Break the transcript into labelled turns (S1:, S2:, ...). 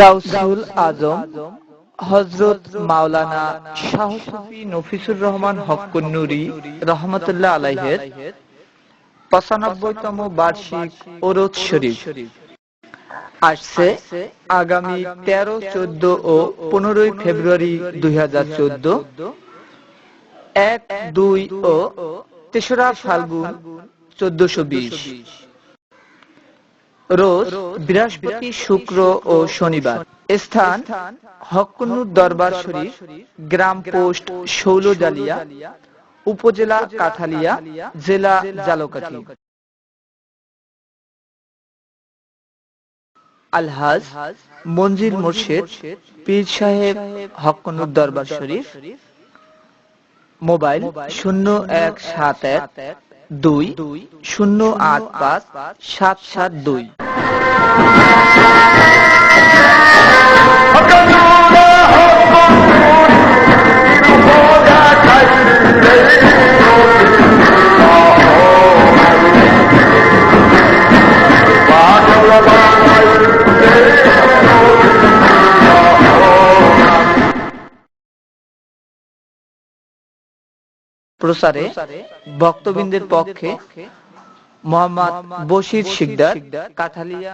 S1: গাউসুল আজম হযরত মাওলানা শাহ সুফি নফিসুর রহমান হক্কুন্নুরী রহমাতুল্লাহ আলাইহের ৯৫তম বার্ষিক ওরদ শরীফ আসছে আগামী ১৩, ১৪ ও ১৫ ফেব্রুয়ারি ২০১৪, ১, ২ ও ৩রা ফাল্গুন ১৪২০ রোজ বৃহস্পতি, শুক্র ও শনিবার। স্থান হক্কুন্নুর দরবার শরীফ, গ্রাম পোস্ট শৌলজালিয়া, উপজেলা কাঠালিয়া, জেলা ঝালকাঠি। আলহাজ মনজিল মোর্শেদ পীর সাহেব হক্কুন্নুর দরবার শরীফ। মোবাইল ০১৭১-২-০৮৫-৭৭২। প্রচারে ভক্তবৃন্দের পক্ষে মোহাম্মদ বশির শিকদার, কাঠালিয়া।